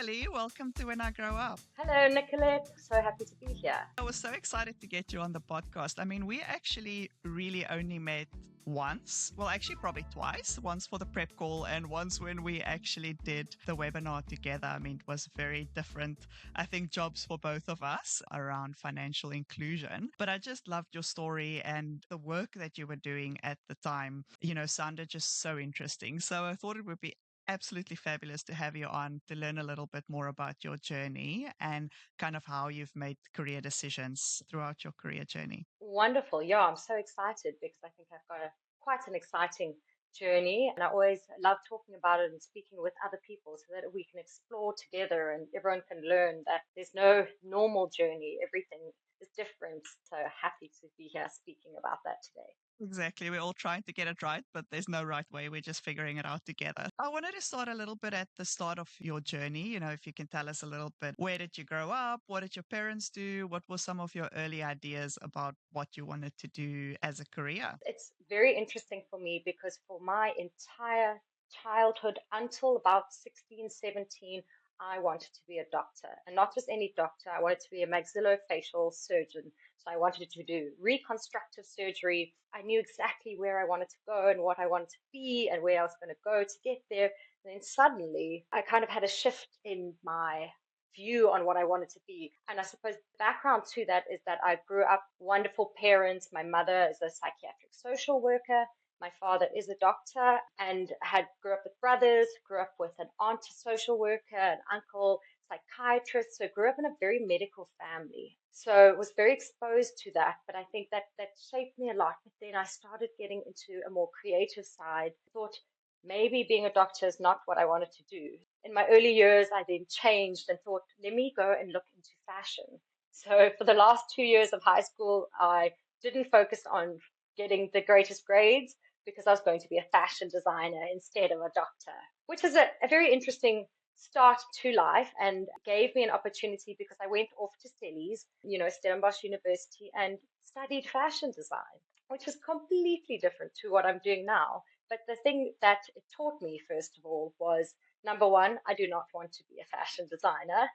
Philli. Welcome to When I Grow Up. Hello, Nicolette. So happy to be here. I was so excited to get you on the podcast. I mean, we actually really only met once. Well, actually, probably twice. Once for the prep call, and once when we actually did the webinar together. I mean, it was very different, I think, jobs for both of us around financial inclusion. But I just loved your story, and the work that you were doing at the time, sounded just so interesting. So I thought it would be absolutely fabulous to have you on to learn a little bit more about your journey and kind of how you've made career decisions throughout your career journey. Wonderful. Yeah, I'm so excited because I think I've got quite an exciting journey, and I always love talking about it and speaking with other people so that we can explore together and everyone can learn that there's no normal journey. Everything is different. So happy to be here speaking about that today. Exactly. We're all trying to get it right, but there's no right way. We're just figuring it out together. I wanted to start a little bit at the start of your journey. If you can tell us a little bit, where did you grow up? What did your parents do? What were some of your early ideas about what you wanted to do as a career? It's very interesting for me because for my entire childhood until about 16, 17, I wanted to be a doctor, and not just any doctor. I wanted to be a maxillofacial surgeon. So I wanted to do reconstructive surgery. I knew exactly where I wanted to go and what I wanted to be and where I was going to go to get there. And then suddenly I kind of had a shift in my view on what I wanted to be. And I suppose the background to that is that I grew up wonderful parents. My mother is a psychiatric social worker. My father is a doctor and had grew up with brothers, grew up with an aunt, a social worker, an uncle, psychiatrist. So grew up in a very medical family. So was very exposed to that. But I think that shaped me a lot. But then I started getting into a more creative side. Thought maybe being a doctor is not what I wanted to do. In my early years, I then changed and thought, let me go and look into fashion. So for the last 2 years of high school, I didn't focus on getting the greatest grades because I was going to be a fashion designer instead of a doctor, which is a very interesting start to life and gave me an opportunity because I went off to Stellies, Stellenbosch University, and studied fashion design, which is completely different to what I'm doing now. But the thing that it taught me, first of all, was number one, I do not want to be a fashion designer.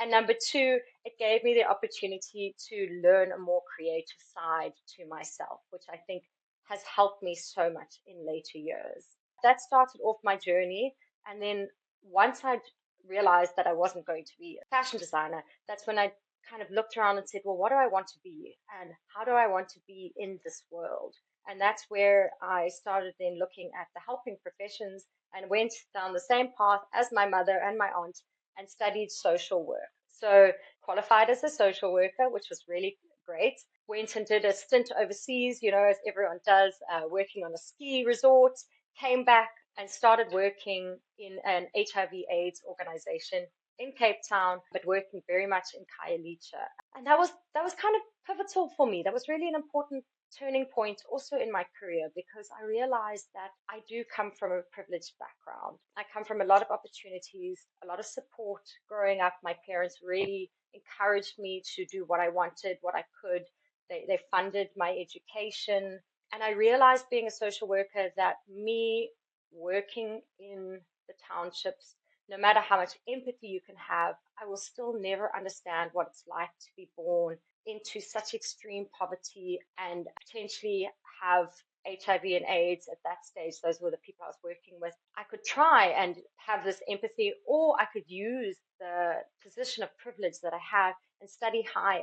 And number two, it gave me the opportunity to learn a more creative side to myself, which I think has helped me so much in later years. That started off my journey. And then once I'd realized that I wasn't going to be a fashion designer, that's when I kind of looked around and said, well, what do I want to be? And how do I want to be in this world? And that's where I started then looking at the helping professions and went down the same path as my mother and my aunt and studied social work. So qualified as a social worker, which was really great. Went and did a stint overseas, as everyone does, working on a ski resort. Came back and started working in an HIV/AIDS organization in Cape Town, but working very much in Khayelitsha. And that was kind of pivotal for me. That was really an important turning point also in my career because I realized that I do come from a privileged background. I come from a lot of opportunities, a lot of support growing up. My parents really encouraged me to do what I wanted, what I could. They funded my education. And I realized being a social worker that me working in the townships, no matter how much empathy you can have, I will still never understand what it's like to be born into such extreme poverty and potentially have HIV and AIDS at that stage. Those were the people I was working with. I could try and have this empathy, or I could use the position of privilege that I have and study higher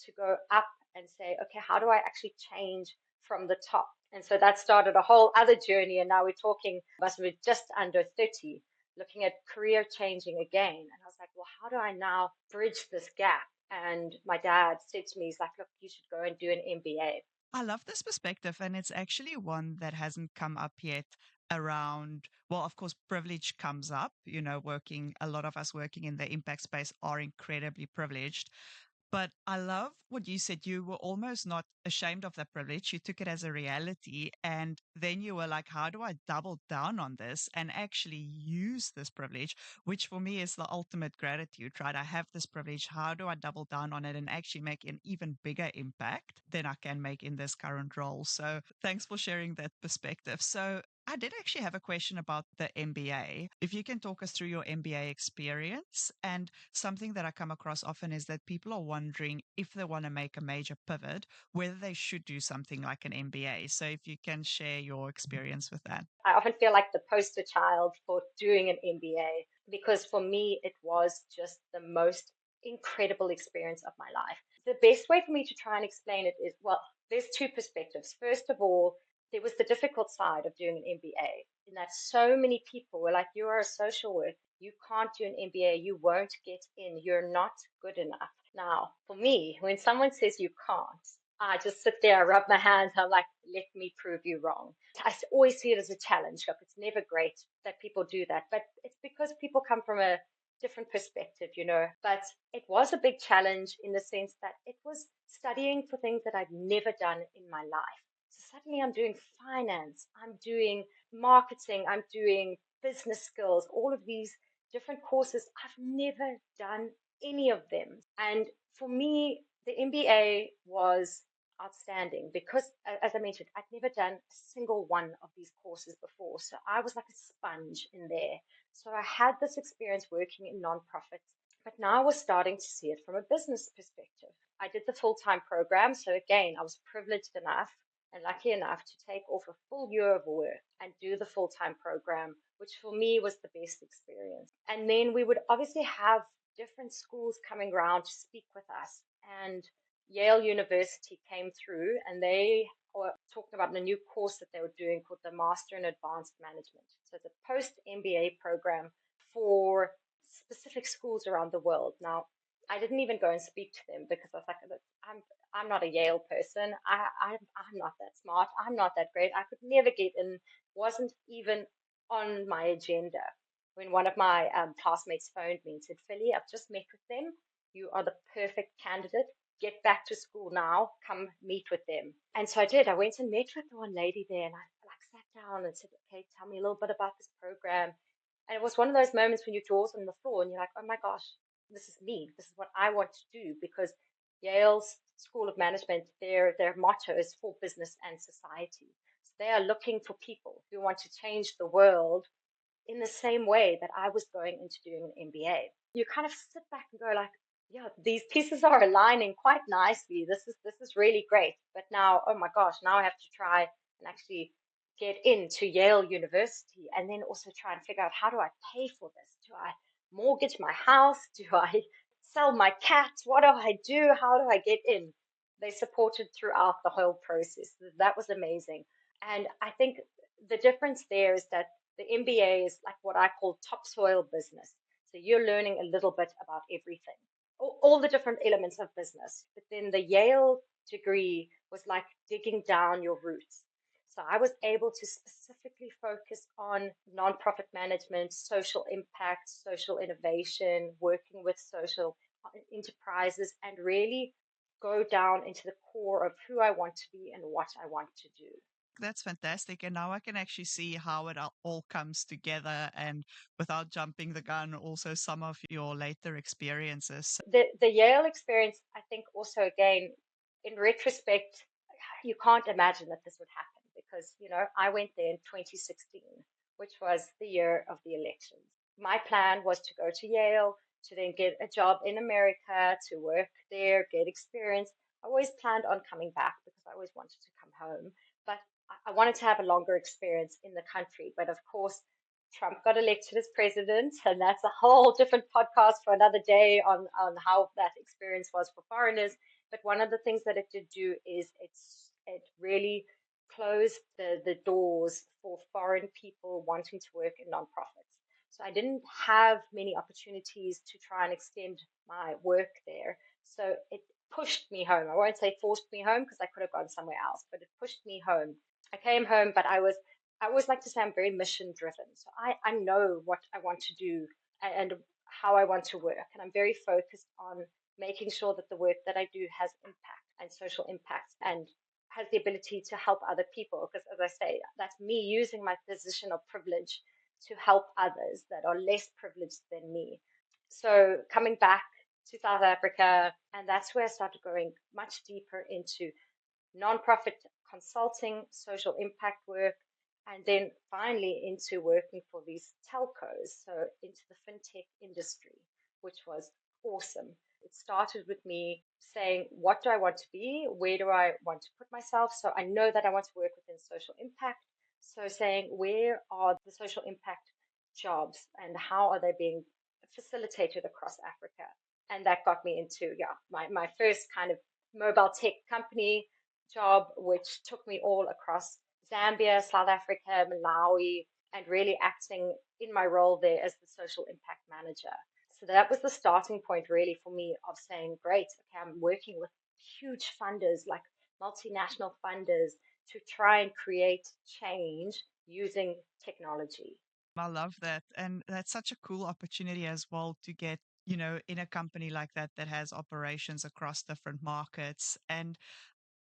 to go up and say, okay, how do I actually change from the top? And so that started a whole other journey. And now we're talking, must be just under 30, looking at career changing again. And I was like, well, how do I now bridge this gap? And my dad said to me, he's like, look, you should go and do an MBA. I love this perspective, and it's actually one that hasn't come up yet around. Well, of course, privilege comes up. A lot of us working in the impact space are incredibly privileged. But I love what you said. You were almost not ashamed of that privilege. You took it as a reality. And then you were like, how do I double down on this and actually use this privilege? Which for me is the ultimate gratitude, right? I have this privilege. How do I double down on it and actually make an even bigger impact than I can make in this current role? So thanks for sharing that perspective. So I did actually have a question about the MBA. If you can talk us through your MBA experience. And something that I come across often is that people are wondering if they want to make a major pivot, whether they should do something like an MBA. So if you can share your experience with that. I often feel like the poster child for doing an MBA because for me, it was just the most incredible experience of my life. The best way for me to try and explain it is, well, there's two perspectives. First of all, there was the difficult side of doing an MBA, in that so many people were like, you are a social worker. You can't do an MBA. You won't get in. You're not good enough. Now, for me, when someone says you can't, I just sit there, rub my hands. I'm like, let me prove you wrong. I always see it as a challenge. Look, it's never great that people do that, but it's because people come from a different perspective, you know. But it was a big challenge in the sense that it was studying for things that I'd never done in my life. So suddenly I'm doing finance, I'm doing marketing, I'm doing business skills, all of these different courses. I've never done any of them. And for me, the MBA was outstanding because, as I mentioned, I'd never done a single one of these courses before. So I was like a sponge in there. So I had this experience working in nonprofits, but now I was starting to see it from a business perspective. I did the full-time program. So again, I was privileged enough and lucky enough to take off a full year of work and do the full-time program, which for me was the best experience. And then we would obviously have different schools coming around to speak with us. And Yale University came through and they were talking about a new course that they were doing called the Master in Advanced Management. So it's a post MBA program for specific schools around the world. Now, I didn't even go and speak to them because I was like, look, I'm not a Yale person. I'm not that smart. I'm not that great. I could never get in. Wasn't even on my agenda. When one of my classmates phoned me and said, Philly, I've just met with them. You are the perfect candidate. Get back to school now. Come meet with them. And so I did. I went and met with the one lady there and I like sat down and said, okay, tell me a little bit about this program. And it was one of those moments when your jaw's on the floor and you're like, oh my gosh, this is me. This is what I want to do because Yale's School of Management, their motto is for business and society. So they are looking for people who want to change the world in the same way that I was going into doing an MBA. You kind of sit back and go like, yeah, these pieces are aligning quite nicely. This is really great. But now, oh my gosh, now I have to try and actually get into Yale University and then also try and figure out how do I pay for this? Do I mortgage my house? Do I sell my cat? What do I do? How do I get in? They supported throughout the whole process. That was amazing. And I think the difference there is that the MBA is like what I call topsoil business. So you're learning a little bit about everything, all the different elements of business. But then the Yale degree was like digging down your roots. So I was able to specifically focus on nonprofit management, social impact, social innovation, working with social enterprises, and really go down into the core of who I want to be and what I want to do. That's fantastic. And now I can actually see how it all comes together. And without jumping the gun, also some of your later experiences. The Yale experience, I think also again, in retrospect, you can't imagine that this would happen because, you know, I went there in 2016, which was the year of the elections. My plan was to go to Yale, to then get a job in America, to work there, get experience. I always planned on coming back because I always wanted to come home, but I wanted to have a longer experience in the country. But of course, Trump got elected as president, and that's a whole different podcast for another day on how that experience was for foreigners. But one of the things that it did do is it really closed the doors for foreign people wanting to work in nonprofits. So I didn't have many opportunities to try and extend my work there. So it pushed me home. I won't say forced me home because I could have gone somewhere else, but it pushed me home. I came home, but I always like to say I'm very mission driven. So I know what I want to do and how I want to work. And I'm very focused on making sure that the work that I do has impact and social impact and has the ability to help other people. Because as I say, that's me using my position of privilege to help others that are less privileged than me. So coming back to South Africa, and that's where I started going much deeper into nonprofit consulting, social impact work, and then finally into working for these telcos, so into the fintech industry, which was awesome. It started with me saying, what do I want to be? Where do I want to put myself? So I know that I want to work within social impact. So saying, where are the social impact jobs and how are they being facilitated across Africa? And that got me into, my first kind of mobile tech company job, which took me all across Zambia, South Africa, Malawi, and really acting in my role there as the social impact manager. So that was the starting point, really, for me of saying, great, okay, I'm working with huge funders like multinational funders to try and create change using technology. I love that. And that's such a cool opportunity as well to get, in a company like that that has operations across different markets. And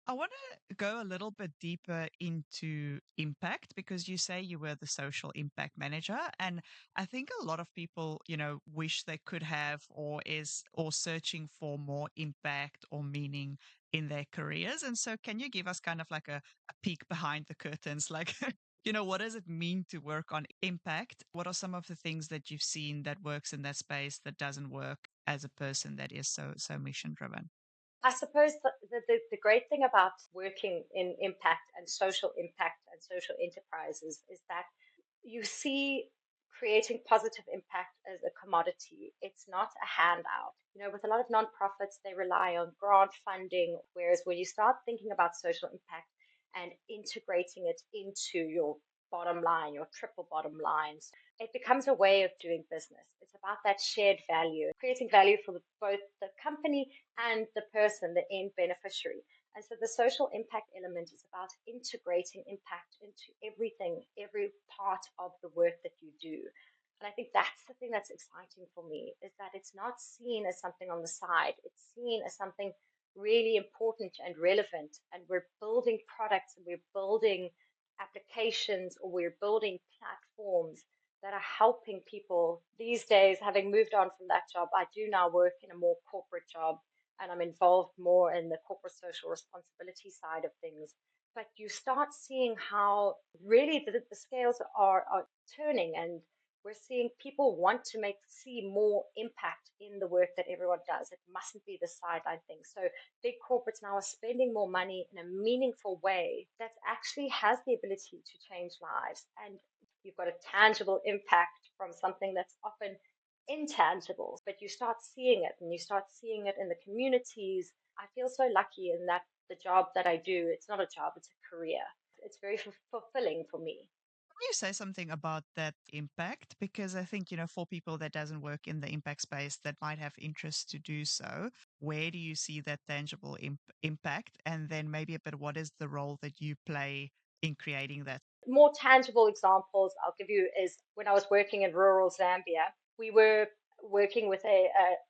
I want to go a little bit deeper into impact because you say you were the social impact manager. And I think a lot of people, wish they could have or searching for more impact or meaning in their careers. And so can you give us kind of like a peek behind the curtains? Like, what does it mean to work on impact? What are some of the things that you've seen that works in that space that doesn't work as a person that is so mission driven? I suppose the great thing about working in impact and social enterprises is that you see creating positive impact as a commodity. It's not a handout. With a lot of nonprofits, they rely on grant funding, whereas when you start thinking about social impact and integrating it into your bottom line, your triple bottom lines, it becomes a way of doing business. It's about that shared value, creating value for both the company and the person, the end beneficiary. And so the social impact element is about integrating impact into everything, every part of the work that you do. And I think that's the thing that's exciting for me is that it's not seen as something on the side. It's seen as something really important and relevant. And we're building products and we're building applications or we're building platforms that are helping people these days. Having moved on from that job, I do now work in a more corporate job and I'm involved more in the corporate social responsibility side of things. But you start seeing how really the scales are turning, and we're seeing people want to see more impact in the work that everyone does. It mustn't be the sideline thing. So big corporates now are spending more money in a meaningful way that actually has the ability to change lives. And you've got a tangible impact from something that's often intangible, but you start seeing it and you start seeing it in the communities. I feel so lucky in that the job that I do, it's not a job, it's a career. It's very fulfilling for me. Can you say something about that impact? Because I think, for people that doesn't work in the impact space that might have interest to do so, where do you see that tangible impact? And then maybe a bit, what is the role that you play in creating that? More tangible examples I'll give you is when I was working in rural Zambia, we were working with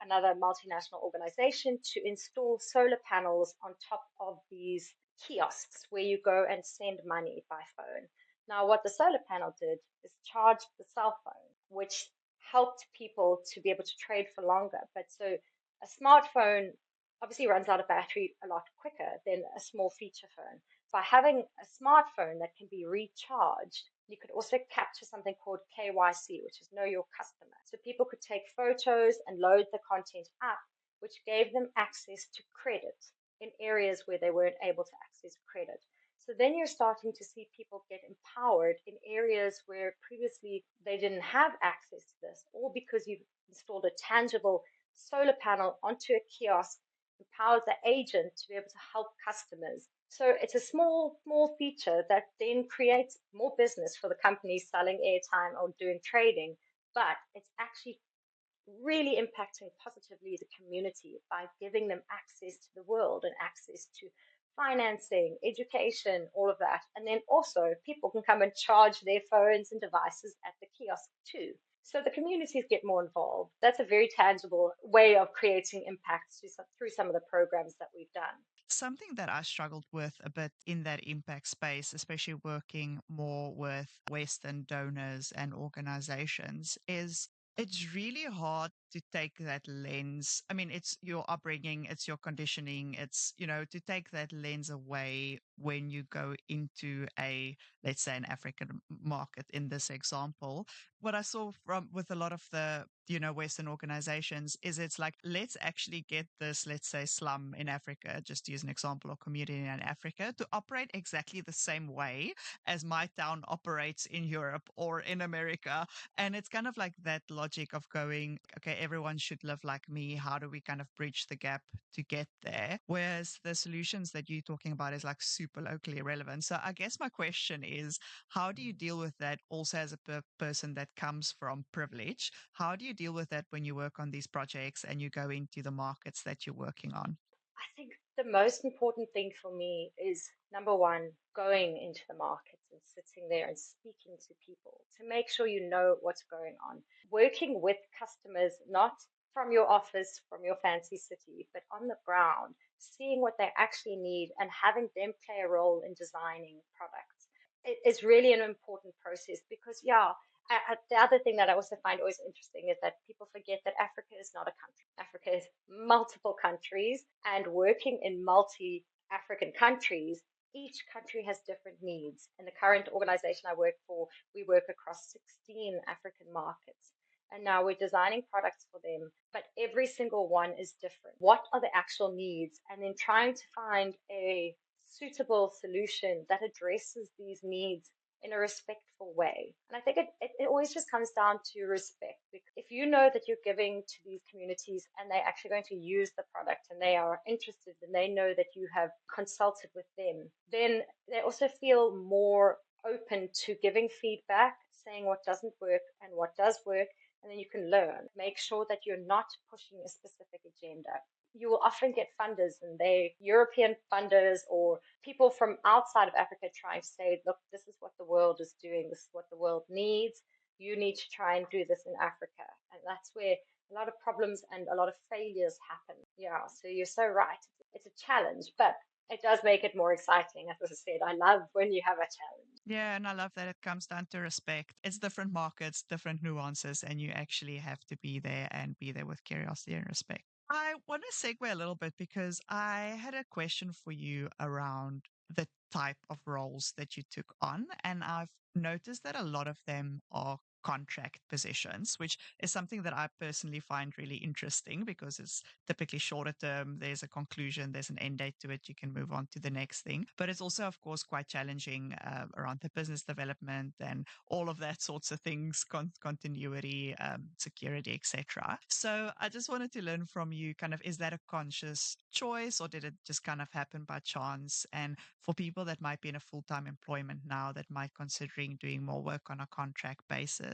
another multinational organization to install solar panels on top of these kiosks where you go and send money by phone. Now, what the solar panel did is charge the cell phone, which helped people to be able to trade for longer. But so a smartphone obviously runs out of battery a lot quicker than a small feature phone. By having a smartphone that can be recharged, you could also capture something called KYC, which is Know Your Customer. So people could take photos and load the content up, which gave them access to credit in areas where they weren't able to access credit. So then you're starting to see people get empowered in areas where previously they didn't have access to this, or because you've installed a tangible solar panel onto a kiosk, empowers the agent to be able to help customers. So it's a small feature that then creates more business for the companies selling airtime or doing trading, but it's actually really impacting positively the community by giving them access to the world and access to financing, education, all of that. And then also people can come and charge their phones and devices at the kiosk too. So the communities get more involved. That's a very tangible way of creating impact through some of the programs that we've done. Something that I struggled with a bit in that impact space, especially working more with Western donors and organizations, is it's really hard to take that lens. I mean, it's your upbringing, it's your conditioning, it's, to take that lens away when you go into let's say, an African market in this example. What I saw from with a lot of the, Western organizations is it's like, let's actually get this, let's say, slum in Africa, just to use an example, or community in Africa, to operate exactly the same way as my town operates in Europe or in America. And it's kind of like that logic of going, okay, everyone should live like me. How do we kind of bridge the gap to get there? Whereas the solutions that you're talking about is like super locally relevant. So I guess my question is, how do you deal with that also as a person that comes from privilege? How do you deal with that when you work on these projects and you go into the markets that you're working on? I think the most important thing for me is number one, going into the markets and sitting there and speaking to people to make sure you know what's going on. Working with customers, not from your office, from your fancy city, but on the ground, seeing what they actually need and having them play a role in designing products. It is really an important process because, yeah, the other thing that I also find always interesting is that people forget that Africa is not a country. Africa is multiple countries, and working in multi African countries, each country has different needs. In the current organization I work for, we work across 16 African markets. And now we're designing products for them, but every single one is different. What are the actual needs? And then trying to find a suitable solution that addresses these needs in a respectful way. And I think it always just comes down to respect. Because if you know that you're giving to these communities and they're actually going to use the product and they are interested and they know that you have consulted with them, then they also feel more open to giving feedback, saying what doesn't work and what does work. And then you can learn. Make sure that you're not pushing a specific agenda. You will often get funders, and they European funders or people from outside of Africa trying to say, look, this is what the world is doing, this is what the world needs. You need to try and do this in Africa. And that's where a lot of problems and a lot of failures happen. Yeah, so you're so right. It's a challenge, but it does make it more exciting. As I said, I love when you have a challenge. Yeah, and I love that it comes down to respect. It's different markets, different nuances, and you actually have to be there and be there with curiosity and respect. I want to segue a little bit because I had a question for you around the type of roles that you took on. And I've noticed that a lot of them are contract positions, which is something that I personally find really interesting because it's typically shorter term. There's a conclusion, there's an end date to it. You can move on to the next thing. But it's also, of course, quite challenging around the business development and all of that sorts of things, continuity, security, etc. So I just wanted to learn from you kind of, is that a conscious choice or did it just kind of happen by chance? And for people that might be in a full-time employment now that might considering doing more work on a contract basis,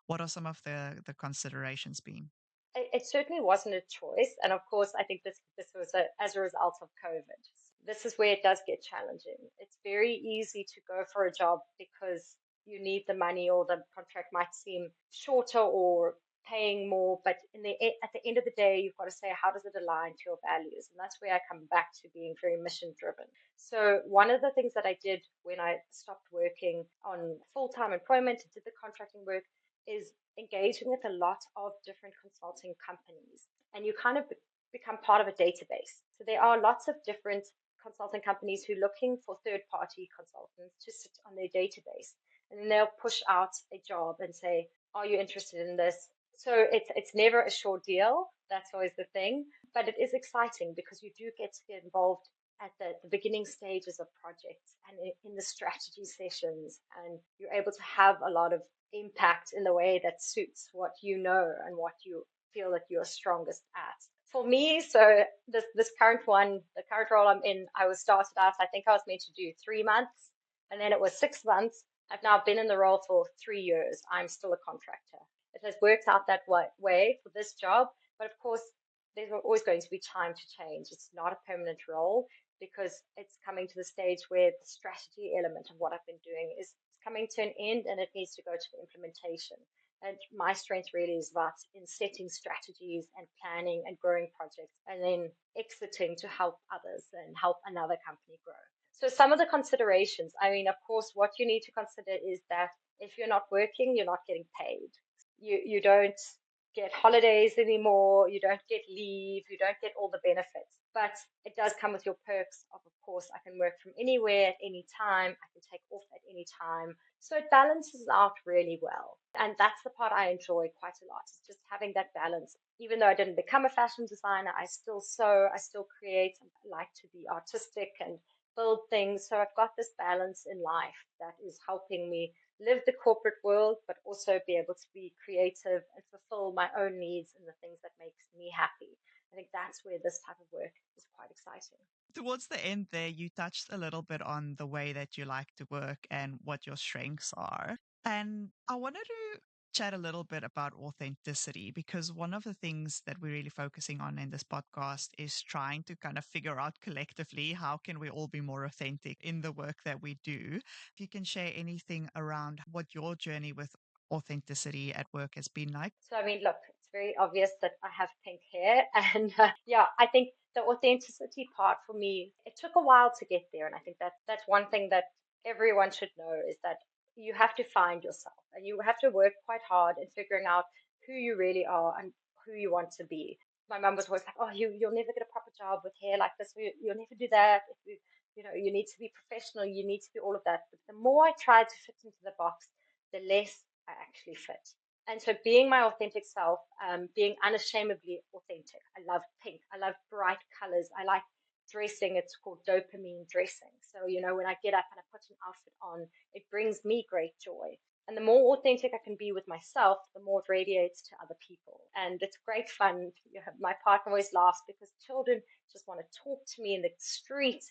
what are some of the considerations been? It certainly wasn't a choice. And of course, I think this was as a result of COVID. This is where it does get challenging. It's very easy to go for a job because you need the money or the contract might seem shorter or paying more. But at the end of the day, you've got to say, how does it align to your values? And that's where I come back to being very mission driven. So one of the things that I did when I stopped working on full-time employment and did the contracting work is engaging with a lot of different consulting companies, and you kind of become part of a database. So there are lots of different consulting companies who are looking for third-party consultants to sit on their database, and then they'll push out a job and say, "Are you interested in this?" So it's never a short deal. That's always the thing, but it is exciting because you do get to get involved at the beginning stages of projects and in the strategy sessions, and you're able to have a lot of impact in the way that suits what you know and what you feel that you're strongest at. For me, so this current one, the current role I'm in, I was started out, I think I was meant to do 3 months, and then it was 6 months. I've now been in the role for 3 years. I'm still a contractor. It has worked out that way for this job, but of course, there's always going to be time to change. It's not a permanent role because it's coming to the stage where the strategy element of what I've been doing is coming to an end and it needs to go to the implementation. And my strength really is that in setting strategies and planning and growing projects and then exiting to help others and help another company grow. So some of the considerations, I mean, of course, what you need to consider is that if you're not working, you're not getting paid. You don't get holidays anymore, you don't get leave, you don't get all the benefits. But it does come with your perks of course, I can work from anywhere at any time, I can take off at any time. So it balances out really well. And that's the part I enjoy quite a lot. It's just having that balance. Even though I didn't become a fashion designer, I still sew, I still create, I like to be artistic and build things. So I've got this balance in life that is helping me live the corporate world, but also be able to be creative and fulfill my own needs and the things that makes me happy. I think that's where this type of work is quite exciting. Towards the end there, you touched a little bit on the way that you like to work and what your strengths are. And I wanted to chat a little bit about authenticity because one of the things that we're really focusing on in this podcast is trying to kind of figure out collectively how can we all be more authentic in the work that we do. If you can share anything around what your journey with authenticity at work has been like. So, I mean, look, it's very obvious that I have pink hair. And yeah, I think the authenticity part for me, it took a while to get there. And I think that's one thing that everyone should know is that you have to find yourself and you have to work quite hard in figuring out who you really are and who you want to be. My mum was always like, oh, you'll never get a proper job with hair like this. You'll never do that. If you need to be professional. You need to be all of that. But the more I tried to fit into the box, the less I actually fit. And so being my authentic self, being unashamedly authentic. I love pink. I love bright colors. I like dressing. It's called dopamine dressing. So, when I get up and I put an outfit on, it brings me great joy. And the more authentic I can be with myself, the more it radiates to other people. And it's great fun. My partner always laughs because children just want to talk to me in the street.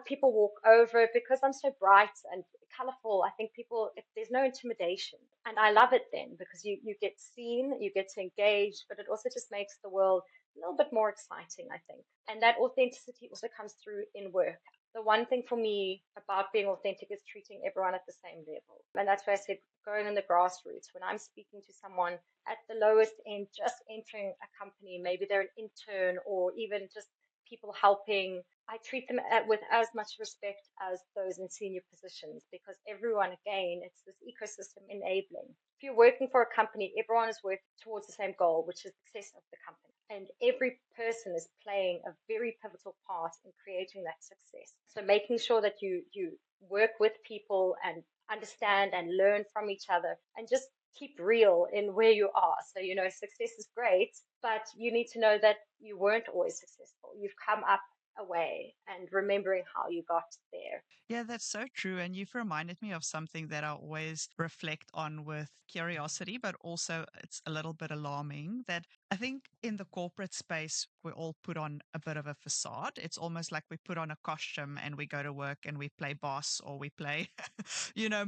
People walk over because I'm so bright and colorful. I think people, if there's no intimidation, and I love it then because you get seen, you get to engage, but it also just makes the world a little bit more exciting, I think. And that authenticity also comes through in work. The one thing for me about being authentic is treating everyone at the same level. And that's why I said going in the grassroots. When I'm speaking to someone at the lowest end, just entering a company, maybe they're an intern or even just people helping, I treat them with as much respect as those in senior positions because everyone, again, it's this ecosystem enabling. If you're working for a company, everyone is working towards the same goal, which is the success of the company. And every person is playing a very pivotal part in creating that success. So making sure that you work with people and understand and learn from each other and just keep real in where you are. So, success is great, but you need to know that you weren't always successful. You've come up a way and remembering how you got there. Yeah, that's so true. And you've reminded me of something that I always reflect on with curiosity, but also it's a little bit alarming that I think in the corporate space, we all put on a bit of a facade. It's almost like we put on a costume and we go to work and we play boss or we play,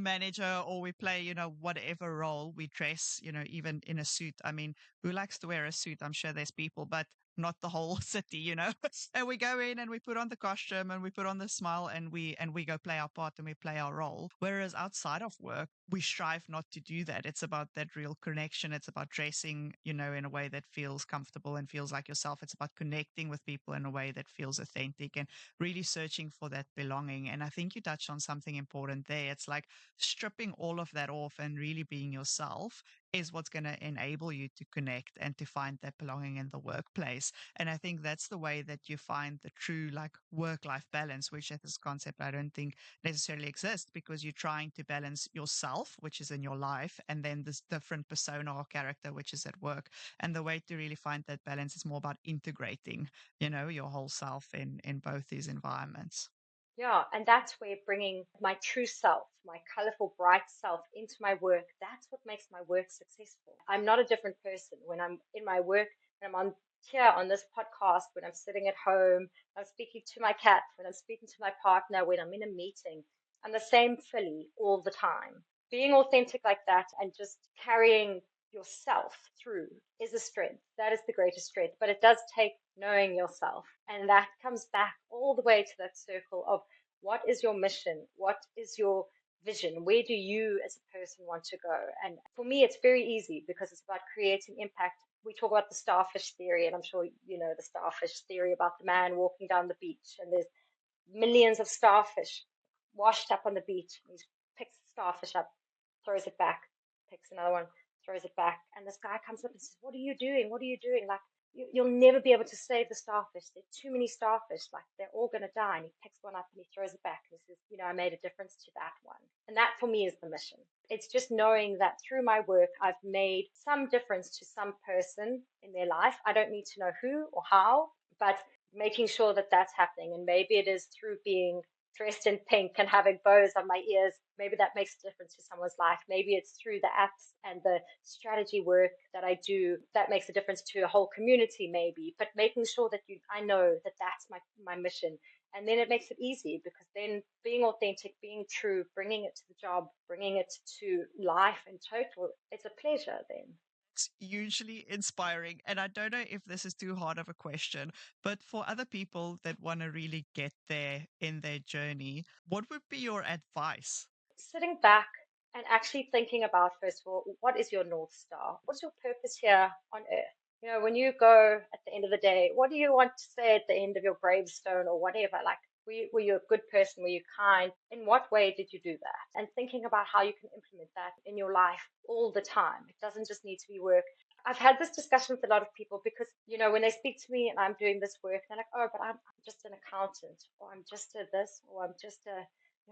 manager or we play, whatever role we dress, even in a suit. I mean, who likes to wear a suit? I'm sure there's people, but not the whole city. And we go in and we put on the costume and we put on the smile and we go play our part and we play our role. Whereas outside of work, we strive not to do that. It's about that real connection. It's about dressing, in a way that feels comfortable and feels like yourself. It's about connecting with people in a way that feels authentic and really searching for that belonging. And I think you touched on something important there. It's like stripping all of that off and really being yourself is what's going to enable you to connect and to find that belonging in the workplace. And I think that's the way that you find the true like work life balance, which is this concept I don't think necessarily exists because you're trying to balance yourself, which is in your life, and then this different persona or character, which is at work. And the way to really find that balance is more about integrating, your whole self in both these environments. Yeah, and that's where bringing my true self, my colorful, bright self into my work, that's what makes my work successful. I'm not a different person when I'm in my work, when I'm on here on this podcast, when I'm sitting at home, I'm speaking to my cat, when I'm speaking to my partner, when I'm in a meeting. I'm the same Philly all the time. Being authentic like that and just carrying yourself through is a strength. That is the greatest strength. But it does take knowing yourself. And that comes back all the way to that circle of what is your mission? What is your vision? Where do you as a person want to go? And for me, it's very easy because it's about creating impact. We talk about the starfish theory, and I'm sure you know the starfish theory about the man walking down the beach, and there's millions of starfish washed up on the beach. He picks the starfish up, throws it back, picks another one, throws it back. And this guy comes up and says, "What are you doing? What are you doing?" Like, you'll never be able to save the starfish. There are too many starfish. Like, they're all going to die. And he picks one up and he throws it back. And he says, I made a difference to that one. And that for me is the mission. It's just knowing that through my work, I've made some difference to some person in their life. I don't need to know who or how, but making sure that that's happening. And maybe it is through being dressed in pink and having bows on my ears. Maybe that makes a difference to someone's life. Maybe it's through the apps and the strategy work that I do that makes a difference to a whole community, maybe. But making sure that I know that that's my mission. And then it makes it easy, because then being authentic, being true, bringing it to the job, bringing it to life in total, it's a pleasure then. It's hugely inspiring. And I don't know if this is too hard of a question, but for other people that want to really get there in their journey, what would be your advice? Sitting back and actually thinking about, first of all, what is your North Star? What's your purpose here on earth? When you go at the end of the day, what do you want to say at the end of your gravestone or whatever? Like, were you a good person? Were you kind? In what way did you do that? And thinking about how you can implement that in your life all the time. It doesn't just need to be work. I've had this discussion with a lot of people because, when they speak to me and I'm doing this work, they're like, "Oh, but I'm just an accountant, or I'm just a this, or I'm just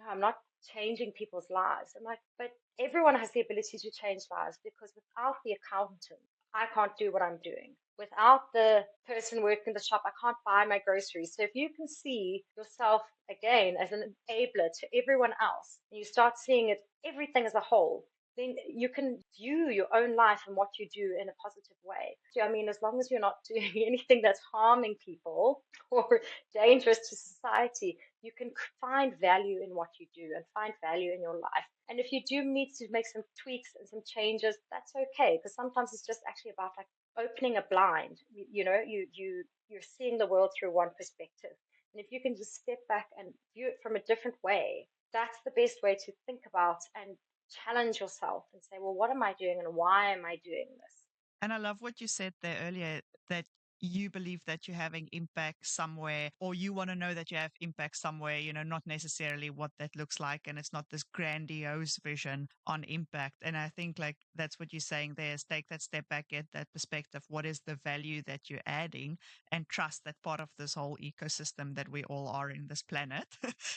I'm not changing people's lives." I'm like, but everyone has the ability to change lives, because without the accountant, I can't do what I'm doing. Without the person working in the shop, I can't buy my groceries. So if you can see yourself again as an enabler to everyone else, and you start seeing it, everything as a whole, then you can view your own life and what you do in a positive way. So, I mean, as long as you're not doing anything that's harming people or dangerous to society, you can find value in what you do and find value in your life. And if you do need to make some tweaks and some changes, that's okay, because sometimes it's just actually about like opening a blind. You're seeing the world through one perspective. And if you can just step back and view it from a different way, that's the best way to think about and challenge yourself and say, well, what am I doing and why am I doing this? And I love what you said there earlier, that you believe that you're having impact somewhere, or you want to know that you have impact somewhere, not necessarily what that looks like. And it's not this grandiose vision on impact. And I think like that's what you're saying there, is take that step back, get that perspective. What is the value that you're adding, and trust that part of this whole ecosystem that we all are in this planet,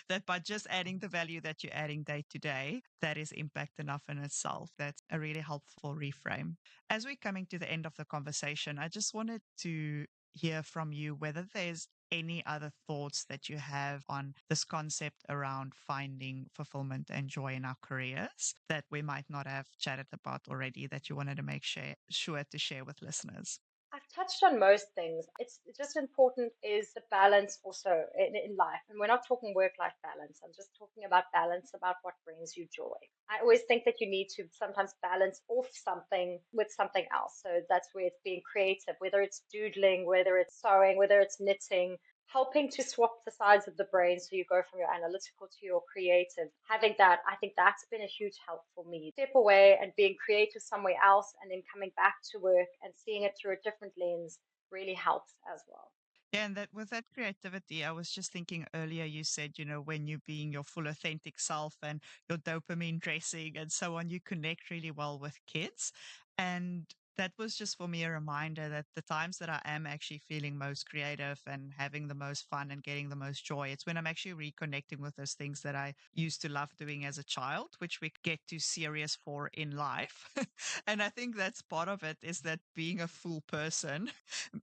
that by just adding the value that you're adding day to day, that is impact enough in itself. That's a really helpful reframe. As we're coming to the end of the conversation, I just wanted to hear from you whether there's any other thoughts that you have on this concept around finding fulfillment and joy in our careers that we might not have chatted about already, that you wanted to make sure to share with listeners. I've touched on most things. It's just important is the balance also in life. And we're not talking work-life balance. I'm just talking about balance, about what brings you joy. I always think that you need to sometimes balance off something with something else. So that's where it's being creative, whether it's doodling, whether it's sewing, whether it's knitting, helping to swap the sides of the brain, so you go from your analytical to your creative. Having that, I think that's been a huge help for me. Step away and being creative somewhere else, and then coming back to work and seeing it through a different lens really helps as well. Yeah, and that with that creativity, I was just thinking earlier, you said, when you're being your full authentic self and your dopamine dressing and so on, you connect really well with kids. And that was just for me a reminder that the times that I am actually feeling most creative and having the most fun and getting the most joy, it's when I'm actually reconnecting with those things that I used to love doing as a child, which we get too serious for in life. And I think that's part of it, is that being a full person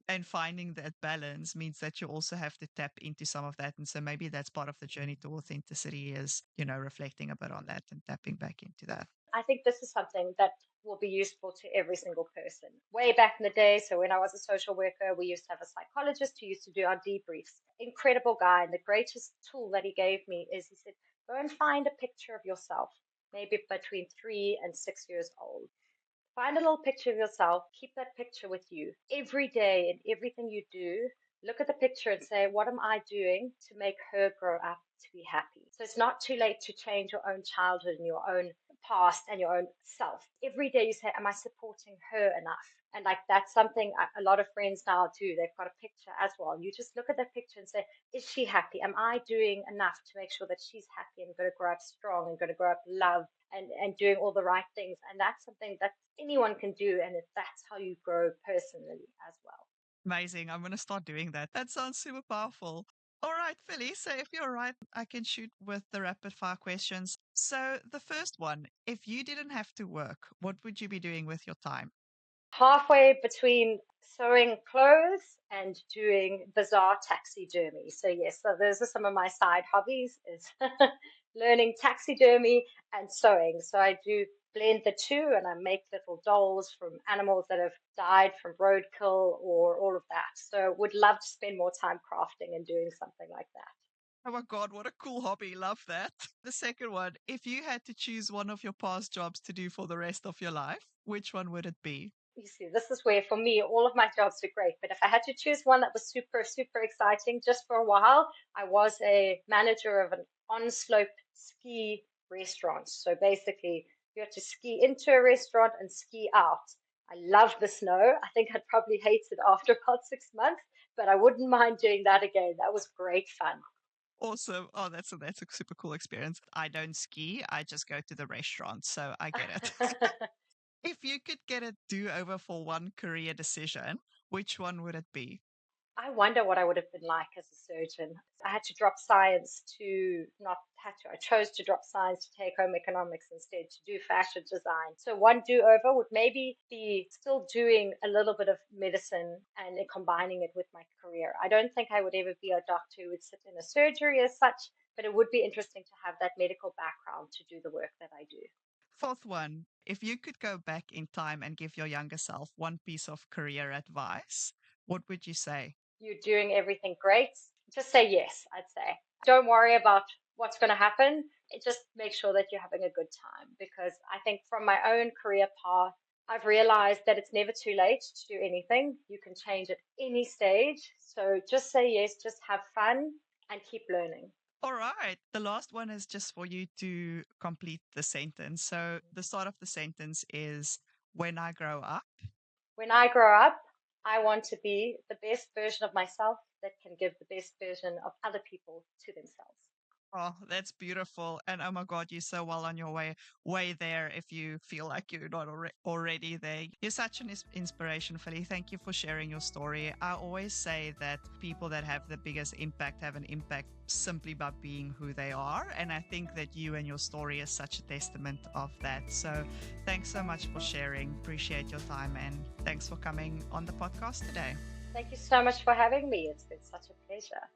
and finding that balance means that you also have to tap into some of that. And so maybe that's part of the journey to authenticity, is, reflecting a bit on that and tapping back into that. I think this is something that will be useful to every single person. Way back in the day, so when I was a social worker, we used to have a psychologist who used to do our debriefs. Incredible guy. And the greatest tool that he gave me is, he said, go and find a picture of yourself, maybe between 3 and 6 years old. Find a little picture of yourself, keep that picture with you every day in everything you do. Look at the picture and say, what am I doing to make her grow up to be happy? So it's not too late to change your own childhood and your own past and your own self. Every day you say, am I supporting her enough? And like that's something a lot of friends now do. They've got a picture as well. You just look at the picture and say, is she happy? Am I doing enough to make sure that she's happy and going to grow up strong and going to grow up loved and doing all the right things? And that's something that anyone can do. And that's how you grow personally as well. Amazing. I'm going to start doing that. That sounds super powerful. All right, Philly. So if you're right, I can shoot with the rapid fire questions. So the first one, if you didn't have to work, what would you be doing with your time? Halfway between sewing clothes and doing bizarre taxidermy. So yes, so those are some of my side hobbies is learning taxidermy and sewing. So I do blend the two and I make little dolls from animals that have died from roadkill or all of that. So would love to spend more time crafting and doing something like that. Oh my God, what a cool hobby. Love that. The second one, if you had to choose one of your past jobs to do for the rest of your life, which one would it be? You see, this is where for me, all of my jobs were great. But if I had to choose one that was super, super exciting just for a while, I was a manager of an on slope ski restaurant. So basically, you have to ski into a restaurant and ski out. I love the snow. I think I'd probably hate it after about 6 months, but I wouldn't mind doing that again. That was great fun. Awesome. Oh, that's a super cool experience. I don't ski. I just go to the restaurant, so I get it. If you could get a do-over for one career decision, which one would it be? I wonder what I would have been like as a surgeon. I had to drop science to not had to, I chose to drop science to take home economics instead to do fashion design. So one do over would maybe be still doing a little bit of medicine and combining it with my career. I don't think I would ever be a doctor who would sit in a surgery as such, but it would be interesting to have that medical background to do the work that I do. Fourth one, if you could go back in time and give your younger self one piece of career advice, what would you say? You're doing everything great, just say yes, I'd say. Don't worry about what's going to happen. Just make sure that you're having a good time because I think from my own career path, I've realized that it's never too late to do anything. You can change at any stage. So just say yes, just have fun and keep learning. All right. The last one is just for you to complete the sentence. So the start of the sentence is when I grow up. When I grow up, I want to be the best version of myself that can give the best version of other people to themselves. Oh, that's beautiful. And oh my God, you're so well on your way there if you feel like you're not already there. You're such an inspiration, Philly. Thank you for sharing your story. I always say that people that have the biggest impact have an impact simply by being who they are. And I think that you and your story is such a testament of that. So thanks so much for sharing. Appreciate your time and thanks for coming on the podcast today. Thank you so much for having me. It's been such a pleasure.